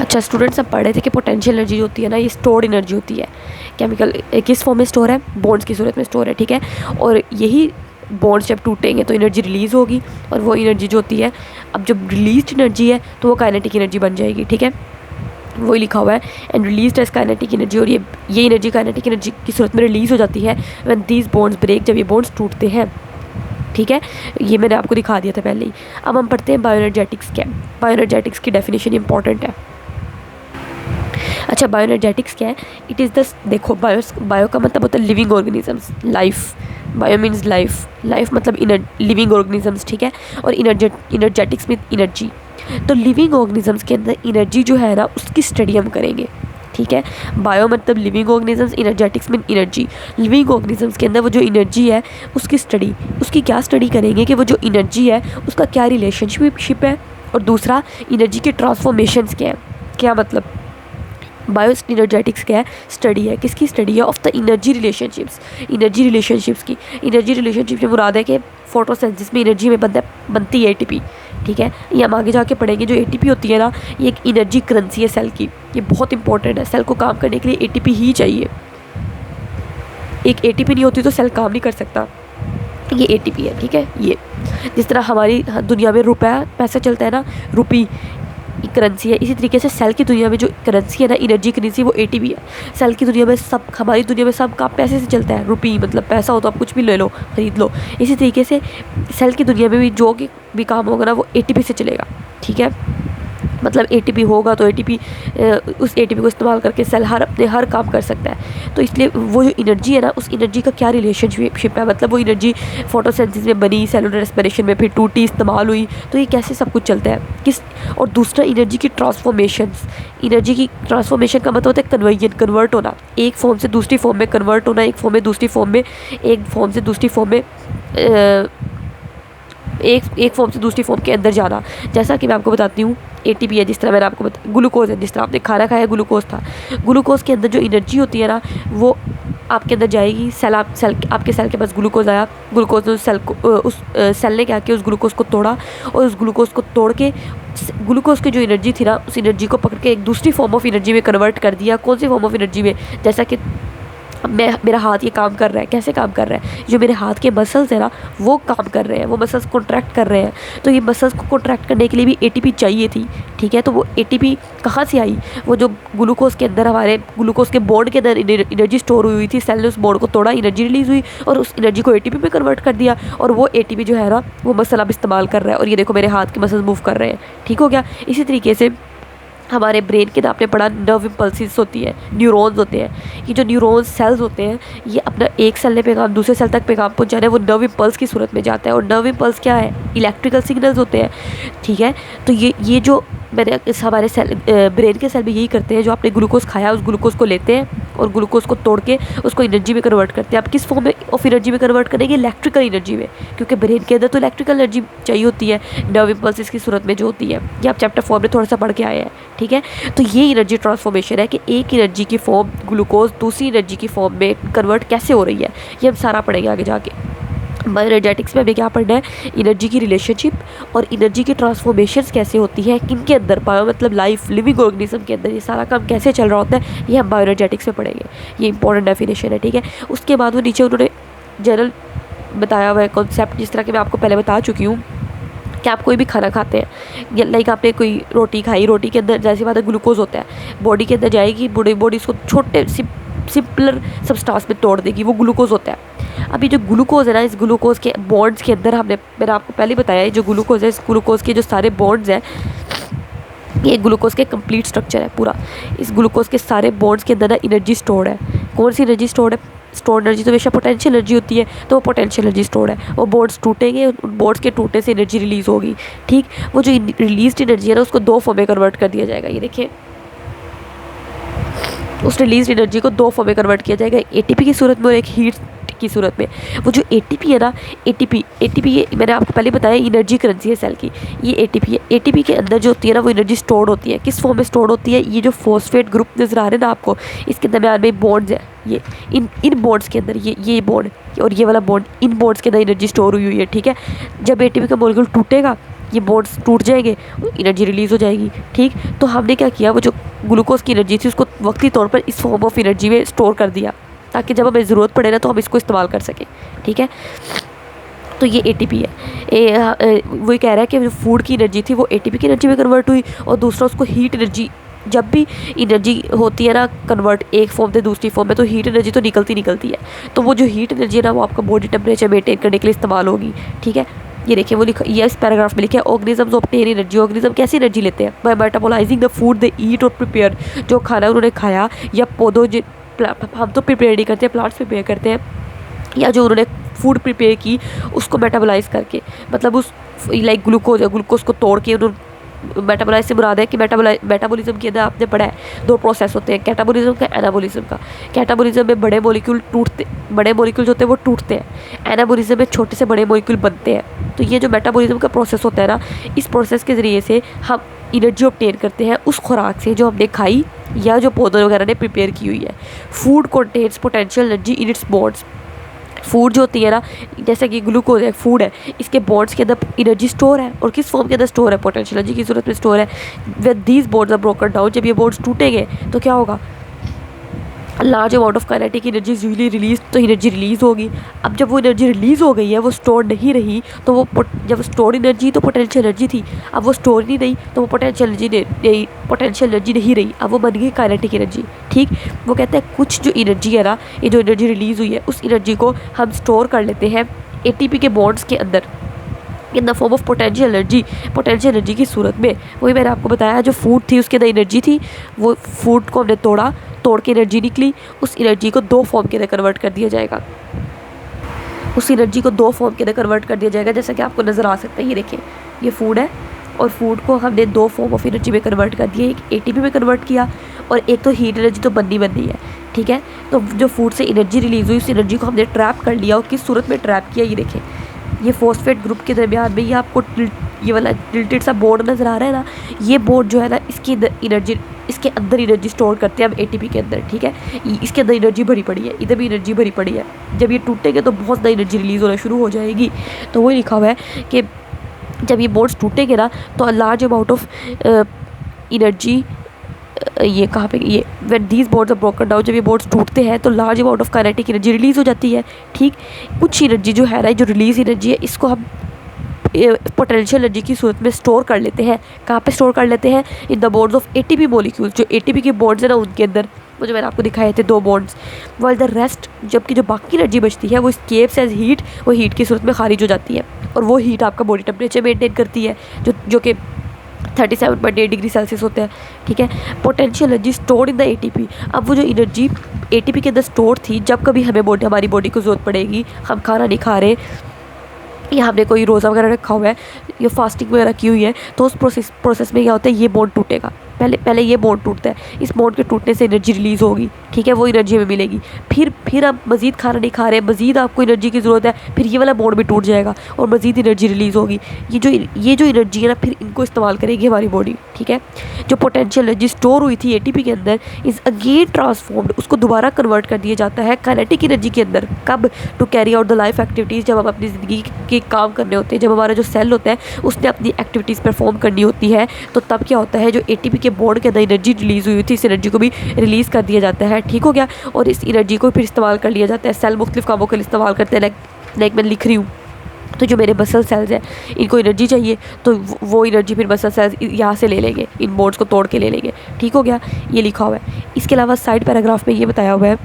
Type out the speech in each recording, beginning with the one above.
अच्छा स्टूडेंट्स, अब पढ़ रहे थे कि पोटेंशियल एनर्जी होती है ना, ये स्टोर्ड एनर्जी होती है। केमिकल किस फॉर्म में स्टोर है? बॉन्ड्स की सूरत में स्टोर है, ठीक है। और यही बॉन्ड्स जब टूटेंगे तो एनर्जी रिलीज़ होगी, और वो एनर्जी जो होती है, अब जब रिलीज एनर्जी है तो वो काइनेटिक एनर्जी बन जाएगी, ठीक है। वही लिखा हुआ है, and release as kinetic energy. और ये एनर्जी काइनेटिक एनर्जी की सूरत में रिलीज़ हो जाती है व्हेन दीज बॉन्ड्स ब्रेक, जब ये बॉन्ड्स टूटते हैं, ठीक है। ये मैंने आपको दिखा दिया था पहले ही। अब हम पढ़ते हैं बायोएनर्जेटिक्स क्या है। बायोएनर्जेटिक्स की डेफिनेशन इंपॉर्टेंट है। अच्छा, बायोएनर्जेटिक्स क्या है? इट इज़ द, देखो बायो का मतलब होता है living organisms, life. Bio means life, life मतलब लिविंग ऑर्गेनिजम्स, ठीक है। और इनर्जेटिक्स में एनर्जी। तो लिविंग ऑर्गेनिजम्स के अंदर एनर्जी जो है ना, उसकी स्टडी हम करेंगे, ठीक है। बायो मतलब लिविंग ऑर्गेनिजम्स, इनर्जेटिक्स में एनर्जी। लिविंग ऑर्गेनिजम्स के अंदर वो जो एनर्जी है उसकी स्टडी, उसकी क्या स्टडी करेंगे कि वो जो एनर्जी है उसका क्या रिलेशनशिप है, और दूसरा एनर्जी के ट्रांसफॉर्मेशंस क्या है। क्या मतलब? बायो इनर्जेटिक्स क्या है? स्टडी है, किसकी स्टडी है? Of the energy relationships, energy relationships की। एनर्जी रिलेशनशिप में मुराद है कि फोटोसिंथेसिस में एनर्जी में बनती है एटीपी, ठीक है। ये हम आगे जाके पढ़ेंगे। जो एटीपी होती है ना, ये एक एनर्जी करेंसी है सेल की, ये बहुत इंपॉर्टेंट है। सेल को काम करने के लिए एटीपी ही चाहिए। एक एटीपी नहीं होती तो सेल काम नहीं कर सकता, ये एटीपी है, ठीक है। ये जिस तरह हमारी दुनिया में रुपया पैसा चलता है ना, रुपी करेंसी है, इसी तरीके से सेल की दुनिया में जो करेंसी है ना, एनर्जी करेंसी, वो एटीपी है। सेल की दुनिया में सब, हमारी दुनिया में सब काम पैसे से चलता है। रुपी मतलब पैसा हो तो आप कुछ भी ले लो, खरीद लो। इसी तरीके से सेल की दुनिया में भी जो भी काम होगा ना, वो एटीपी से चलेगा, ठीक है। मतलब एटीपी होगा तो एटीपी, उस एटीपी को इस्तेमाल करके सेल अपने हर काम कर सकता है। तो इसलिए वो जो एनर्जी है ना, उस एनर्जी का क्या रिलेशनशिप है, मतलब वो एनर्जी फोटोसिंथेसिस में बनी, सेलुलर रेस्पिरेशन में, फिर टूटी, इस्तेमाल हुई, तो ये कैसे सब कुछ चलता है किस। और दूसरा एनर्जी की ट्रांसफॉर्मेशंस। एनर्जी की ट्रांसफॉर्मेशन का मतलब होता है कन्वर्जन, कन्वर्ट होना, एक फॉर्म से दूसरी फॉर्म में कन्वर्ट होना, एक फॉर्म में दूसरी फॉर्म में, एक फॉर्म से दूसरी फॉर्म में, एक फॉर्म से दूसरी फॉर्म के अंदर जाना। जैसा कि मैं आपको बताती हूँ, एटीपी है, जिस तरह मैंने आपको ग्लूकोज है, जिस तरह आपने खाना खाया ग्लूकोज था। ग्लूकोज के अंदर जो एनर्जी होती है ना, वो आपके अंदर जाएगी। आपके सेल के पास ग्लूकोज आया, ग्लूकोज ने उस सेल ने क्या किया, उस ग्लूकोज को तोड़ा, और उस ग्लूकोज को तोड़ के ग्लूकोज की जो एनर्जी थी ना, उस एनर्जी को पकड़ के एक दूसरी फॉर्म ऑफ एनर्जी में कन्वर्ट कर दिया। कौन सी फॉर्म ऑफ एनर्जी में? जैसा कि मेरा हाथ ये काम कर रहा है, कैसे काम कर रहा है? जो मेरे हाथ के मसल्स है ना, वो काम कर रहे हैं, वो मसल्स कॉन्ट्रैक्ट कर रहे हैं। तो ये मसल्स को कॉन्ट्रैक्ट करने के लिए भी एटीपी चाहिए थी, ठीक है। तो वो एटीपी कहाँ से आई? वो जो ग्लूकोज के अंदर, हमारे ग्लूकोज के बॉन्ड के अंदर एनर्जी स्टोर हुई थी, सेल ने उस बॉन्ड को तोड़ा, एनर्जी रिलीज हुई, और उस एनर्जी को एटीपी में कन्वर्ट कर दिया। और वो एटीपी जो है ना, वो मसल अब इस्तेमाल कर रहा है, और ये देखो मेरे हाथ के मसल्स मूव कर रहे हैं, ठीक हो गया। इसी तरीके से हमारे ब्रेन के अंदर आपने पढ़ा, नर्व इम्पल्सिस होती है, न्यूरॉन्स होते हैं। ये जो न्यूरॉन्स सेल्स होते हैं, ये अपना एक सेल ने पैगाम दूसरे सेल तक पैगाम पहुंचाना है, वो नर्व इम्पल्स की सूरत में जाता है। और नर्व इम्पल्स क्या है? इलेक्ट्रिकल सिग्नल्स होते हैं, ठीक है। तो ये जो मैंने हमारे सेल, ब्रेन के सेल भी यही करते हैं। जो आपने ग्लूकोज खाया, उस ग्लूकोज को लेते हैं और ग्लूकोज को तोड़ के उसको एनर्जी में कन्वर्ट करते हैं। आप किस फॉर्म में ऑफ एनर्जी में कन्वर्ट करेंगे? इलेक्ट्रिकल एनर्जी में, क्योंकि ब्रेन के अंदर तो इलेक्ट्रिकल एनर्जी चाहिए होती है नर्व इम्पल्सिस की सूरत में जो होती है। ये आप चैप्टर 4 में थोड़ा सा पढ़ के आए हैं, ठीक है। तो ये एनर्जी ट्रांसफॉर्मेशन है कि एक एनर्जी की फॉर्म ग्लूकोज दूसरी एनर्जी की फॉर्म में कन्वर्ट कैसे हो रही है, ये हम सारा पढ़ेंगे आगे जाके। बायोएनर्जेटिक्स में हमें क्या पढ़ना है? एनर्जी की रिलेशनशिप और एनर्जी की ट्रांसफॉर्मेशंस कैसे होती है, किन के अंदर, बायो मतलब लाइफ, लिविंग ऑर्गेनिज्म के अंदर ये सारा काम कैसे चल रहा होता है, ये हम बायोएनर्जेटिक्स में पढ़ेंगे। ये इंपॉर्टेंट डेफिनेशन है, ठीक है। उसके बाद वो नीचे उन्होंने जनरल बताया हुआ है कॉन्सेप्ट, जिस तरह के मैं आपको पहले बता चुकी हूँ कि आप कोई भी खाना खाते हैं, लाइक आपने कोई रोटी खाई, रोटी के अंदर जैसी बात है ग्लूकोज होता है, बॉडी के अंदर जाएगी, बॉडी उसको छोटे सिंपलर सब्सटेंस में तोड़ देगी, वो ग्लूकोज होता है। अभी जो ग्लूकोज है ना, इस ग्लूकोज के बॉन्ड्स के अंदर मैंने आपको पहले बताया है, जो ग्लूकोज है, इस ग्लूकोज के जो सारे बॉन्ड्स हैं, ये ग्लूकोज के कंप्लीट स्ट्रक्चर है पूरा। इस ग्लूकोज के सारे बॉन्ड्स के अंदर ना एनर्जी स्टोर्ड है। कौन सी एनर्जी स्टोर्ड है? स्टोर्ड एनर्जी तो हमेशा पोटेंशियल एनर्जी होती है, तो वो पोटेंशियल एनर्जी स्टोर्ड है। वो बॉन्ड्स टूटेंगे, उन बॉन्ड्स के टूटने से एनर्जी रिलीज होगी, ठीक। वो जो रिलीज एनर्जी है ना, उसको दो फॉर्म में कन्वर्ट कर दिया जाएगा। ये देखिए, उस रिलीज एनर्जी को दो फॉर्म में कन्वर्ट किया जाएगा, एटीपी की सूरत में और एक हीट की सूरत में। वो जो एटीपी है ना, एटीपी ये मैंने आपको पहले बताया एनर्जी करेंसी है सेल की, ये एटीपी है। एटीपी के अंदर जो होती है ना, वो एनर्जी स्टोर्ड होती है। किस फॉर्म में स्टोर्ड होती है? ये जो फॉस्फेट ग्रुप नजर आ रहे हैं ना आपको, इसके दरमियान में बॉन्ड्स है, ये इन बॉन्ड्स के अंदर ये बॉन्ड और ये वाला बॉन्ड, इन बॉन्ड्स के अंदर एनर्जी स्टोर हुई है, ठीक है। जब एटीपी का मॉलिक्यूल टूटेगा ये बॉन्ड्स टूट जाएंगे, एनर्जी रिलीज़ हो जाएगी। ठीक, तो हमने क्या किया, वो जो ग्लूकोज की एनर्जी थी उसको वक्ती तौर पर इस फॉर्म ऑफ एनर्जी में स्टोर कर दिया, ताकि जब हमें ज़रूरत पड़े ना तो हम इसको इस्तेमाल कर सकें। ठीक है, तो ये ATP है। वही कह रहा है कि जो फूड की एनर्जी थी वो ATP की एनर्जी में कन्वर्ट हुई, और दूसरा उसको हीट एनर्जी, जब भी एनर्जी होती है ना कन्वर्ट एक फॉर्म से दूसरी फॉर्म में, तो हीट एनर्जी तो निकलती है। तो वो जो हीट एनर्जी है ना वो आपका बॉडी टेम्परेचर मेंटेन करने के लिए इस्तेमाल होगी। ठीक है, ये देखिए वो लिखा, ये इस पैराग्राफ में लिखा है, ऑर्गेनिजम्स ऑब्टेन एनर्जी। ऑर्गेनिज्म कैसी एनर्जी लेते हैं? बाय मेटाबोलाइजिंग द फूड दे ईट और प्रिपेयर। जो खाना उन्होंने खाया, या पौधों हम तो प्रिपेयर नहीं करते, प्लांट्स प्रिपेयर करते हैं, या जो उन्होंने फूड प्रिपेयर की उसको मेटाबोलाइज करके, मतलब उस लाइक ग्लूकोज है, ग्लूकोज को तोड़ के उन्होंने मेटाबोलाइज से मुराद है कि मेटाबॉलिज्म के अंदर आपने पढ़ा है 2 प्रोसेस होते हैं, कैटाबॉलिज्म का, एनाबॉलिज्म का। कैटाबॉलिज्म में बड़े मॉलिक्यूल होते हैं वो टूटते हैं, एनाबॉलिज्म में छोटे से बड़े मॉलिक्यूल बनते हैं। तो ये जो मेटाबॉलिज्म का प्रोसेस होता है ना, इस प्रोसेस के ज़रिए से हम एनर्जी ऑब्टेन करते हैं उस खुराक से जो हमने खाई या जो पौधों वगैरह ने प्रिपेयर की हुई है। Food contains potential energy in its bonds. Food जो होती है ना, जैसे कि ग्लूकोज है, फूड है, इसके बॉन्ड्स के अंदर एनर्जी स्टोर है, और किस फॉर्म के अंदर स्टोर है? पोटेंशियल एनर्जी की सूरत में स्टोर है। When these bonds are broken down, जब ये बॉन्ड्स टूटेंगे तो क्या होगा? Large amount of kinetic energy is usually release, तो एनर्जी रिलीज़ होगी। अब जब वो एनर्जी रिलीज़ हो गई है, वो स्टोर नहीं रही, तो वो जब स्टोर एनर्जी तो पोटेंशियल एनर्जी थी, अब वो स्टोर नहीं रही तो वो पोटेंशियल एनर्जी नहीं रही, अब वो बन गई काइनेटिक एनर्जी। ठीक, वो कहते हैं कुछ जो एनर्जी है ना, ये जो एनर्जी रिलीज़ हुई है, उस एनर्जी को हम स्टोर कर लेते हैं ATP के बॉन्ड्स के अंदर in the form of potential energy की सूरत में। वही मैंने आपको बताया, जो फूड थी उसके अंदर एनर्जी थी, वो फूड को हमने तोड़ के एनर्जी निकली, उस एनर्जी को 2 फॉर्म के अंदर कन्वर्ट कर दिया जाएगा। जैसा कि आपको नज़र आ सकता है, ये देखिए ये फूड है, और फूड को हमने 2 फॉर्म ऑफ एनर्जी में कन्वर्ट कर दिया, एक ATP में कन्वर्ट किया, और एक तो हीट एनर्जी तो बननी है। ठीक है, तो जो फूड से एनर्जी रिलीज़ हुई, उस एनर्जी को हमने ट्रैप कर लिया, और किस सूरत में ट्रैप किया, ये देखें, ये फॉस्फेट ग्रुप के दरमियान में ये आपको ये वाला टिल्टेड सा बोर्ड नज़र आ रहा है ना, ये बोर्ड जो है ना, इसके अंदर एनर्जी स्टोर करते हैं हम ATP के अंदर। ठीक है, इसके अंदर एनर्जी भरी पड़ी है, इधर भी एनर्जी भरी पड़ी है। जब ये टूटेंगे तो बहुत ज़्यादा एनर्जी रिलीज़ होना शुरू हो जाएगी। तो वही लिखा हुआ है कि जब ये बोर्ड्स टूटेंगे ना, तो लार्ज अमाउंट ऑफ एनर्जी, ये कहाँ पे, ये when these boards are broken down, जब ये बोर्ड्स टूटते हैं तो large amount of kinetic energy release हो जाती है। ठीक, कुछ एनर्जी जो है ना, जो रिलीज़ एनर्जी है, इसको हम पोटेंशियल एनर्जी की सूरत में स्टोर कर लेते हैं। कहाँ पे स्टोर कर लेते हैं? In the bonds of ATP molecules. जो ATP के बॉन्ड्स है ना, उनके अंदर, वो जो मैंने आपको दिखाए थे 2 बॉन्ड्स। वाइल द रेस्ट, जबकि जो बाकी एनर्जी बचती है वो एस्केप्स एज हीट, वो हीट की सूरत में खारिज हो जाती है, और वो हीट आपका बॉडी टेम्परेचर मेंटेन करती है, जो कि 37.8 डिग्री सेल्सियस होता है। ठीक है, potential energy stored in the ATP। अब वो जो एनर्जी ATP के अंदर स्टोर थी, जब कभी हमारी बॉडी को ज़रूरत पड़ेगी, हम खाना नहीं खा रहे, या हमने कोई रोज़ा वगैरह रखा हुआ है, या फास्टिंग वगैरह की हुई है, तो उस प्रोसेस में क्या होता है, ये बॉन्ड टूटेगा। पहले ये बॉन्ड टूटता है, इस बॉन्ड के टूटने से एनर्जी रिलीज़ होगी। ठीक है, वो एनर्जी हमें मिलेगी। फिर आप मज़ीद खाना नहीं खा रहे, मज़ीद आपको एनर्जी की ज़रूरत है, फिर ये वाला बॉन्ड भी टूट जाएगा और मज़ीद एनर्जी रिलीज़ होगी। ये जो एनर्जी है ना, फिर इनको इस्तेमाल करेगी हमारी बॉडी। ठीक है, जो पोटेंशियल एनर्जी स्टोर हुई थी ATP के अंदर इज़ अगेन ट्रांसफॉर्म्ड, उसको दोबारा कन्वर्ट कर दिया जाता है काइनेटिक एनर्जी के अंदर। कब? To carry out the life activities, जब हम अपनी ज़िंदगी के काम करने होते हैं, जब हमारा जो सेल होता है उसने अपनी एक्टिविटीज़ परफॉर्म करनी होती है, तो तब क्या होता है, जो ATP के बॉन्ड के अंदर एनर्जी रिलीज़ हुई थी, इस एनर्जी को भी रिलीज़ कर दिया जाता है। ठीक हो गया, और इस एनर्जी को फिर इस्तेमाल कर लिया जाता है। सेल मुख्तलिफ कामों के लिए इस्तेमाल करते हैं, लाइक मैं लिख रही हूँ, तो जो मेरे मसल सेल्स हैं इनको एनर्जी चाहिए, तो वो एनर्जी फिर मसल सेल्स यहाँ से ले लेंगे, इन बॉन्ड्स को तोड़ के ले लेंगे। ठीक हो गया, ये लिखा हुआ है। इसके अलावा साइड पैराग्राफ में ये बताया हुआ है,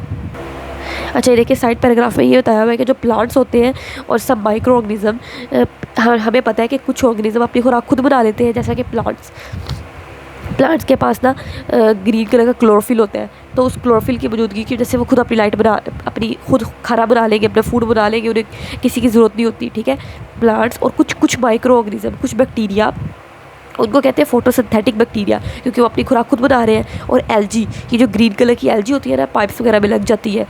अच्छा ये देखिए, साइड पैराग्राफ में ये बताया हुआ है कि जो प्लांट्स होते हैं और सब माइक्रो ऑर्गेनिज्म, हमें पता है कि कुछ ऑर्गेनिज्म अपनी खुराक खुद बना लेते हैं, जैसा कि प्लांट्स के पास ना ग्रीन कलर का क्लोरोफिल होता है, तो उस क्लोरोफिल की मौजूदगी की वजह से वो खुद अपनी खुद खाना बना लेंगे, अपना फूड बना लेंगे, उन्हें किसी की ज़रूरत नहीं होती। ठीक है, प्लांट्स और कुछ माइक्रो ऑर्गेनिज्म, कुछ बैक्टीरिया, उनको कहते हैं फोटोसिंथेटिक बैक्टीरिया, क्योंकि वो अपनी खुराक खुद बना रहे हैं। और एल्जी, ये जो ग्रीन कलर की एल्जी होती है ना, पाइप्स वगैरह में लग जाती है,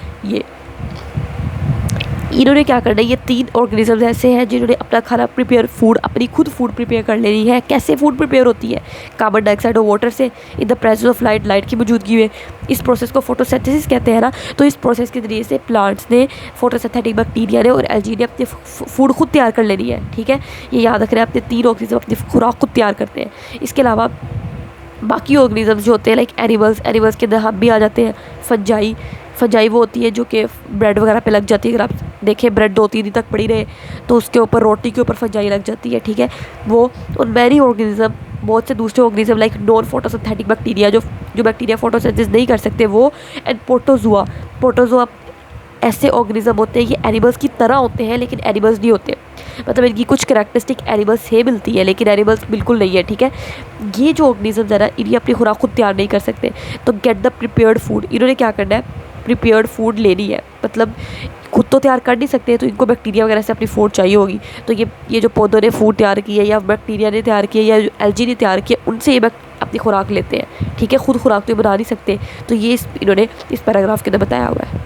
इन्होंने क्या करना है, ये 3 ऑर्गेनिजम्स ऐसे हैं जिन्होंने अपना खाना प्रिपेयर फूड, अपनी खुद फूड प्रिपेयर कर लेनी है। कैसे फूड प्रिपेयर होती है? कार्बन डाइऑक्साइड और वाटर से in the presence of light, light की मौजूदगी में। इस प्रोसेस को फोटोसिंथेसिस कहते हैं ना। तो इस प्रोसेस के ज़रिए से प्लांट्स ने, फोटोसिंथेटिक बैक्टीरिया ने और एल्गी ने अपनी फूड खुद तैयार कर लेनी है। ठीक है, ये याद रख रहे हैं, अपने 3 ऑर्गेनिज्म अपनी खुराक खुद तैयार करते हैं। इसके अलावा बाकी ऑर्गेनिजम्स जो होते हैं लाइक एनिमल्स के अंदर हम भी आ जाते हैं। फंजाई वो होती है जो कि ब्रेड वगैरह पे लग जाती है। अगर आप देखें ब्रेड 2-3 दिन तक पड़ी रहे तो उसके ऊपर, रोटी के ऊपर फंजाई लग जाती है। ठीक है, वो और मैनी ऑर्गेनिज्म, बहुत से दूसरे organism like non photosynthetic bacteria, जो बैक्टीरिया फोटोसिंथेसिस नहीं कर सकते वो, एंड प्रोटोजोआ ऐसे ऑर्गेनिज्म होते हैं, ये एनिमल्स की तरह होते हैं लेकिन एनिमल्स नहीं होते। मतलब इनकी कुछ करैक्टरिस्टिक एनिमल्स से मिलती है लेकिन एनिमल्स बिल्कुल नहीं है। ठीक है, ये जो ऑर्गेनिज्म है ना, इन्हें अपनी खुराक खुद तैयार नहीं कर सकते। तो गेट द प्रिपेयर्ड फूड, इन्होंने क्या करना है, प्रिपेयर्ड फूड लेनी है। मतलब खुद तो तैयार कर नहीं सकते, तो इनको बैक्टीरिया वगैरह से अपनी फूड चाहिए होगी। तो ये जो पौधों ने फूड तैयार की है, या बैक्टीरिया ने तैयार की है, या एल्गी ने तैयार की है, उनसे ये अपनी खुराक लेते हैं। ठीक है, खुद खुराक तो ये बना नहीं सकते। तो ये इन्होंने इस पैराग्राफ के अंदर बताया हुआ है।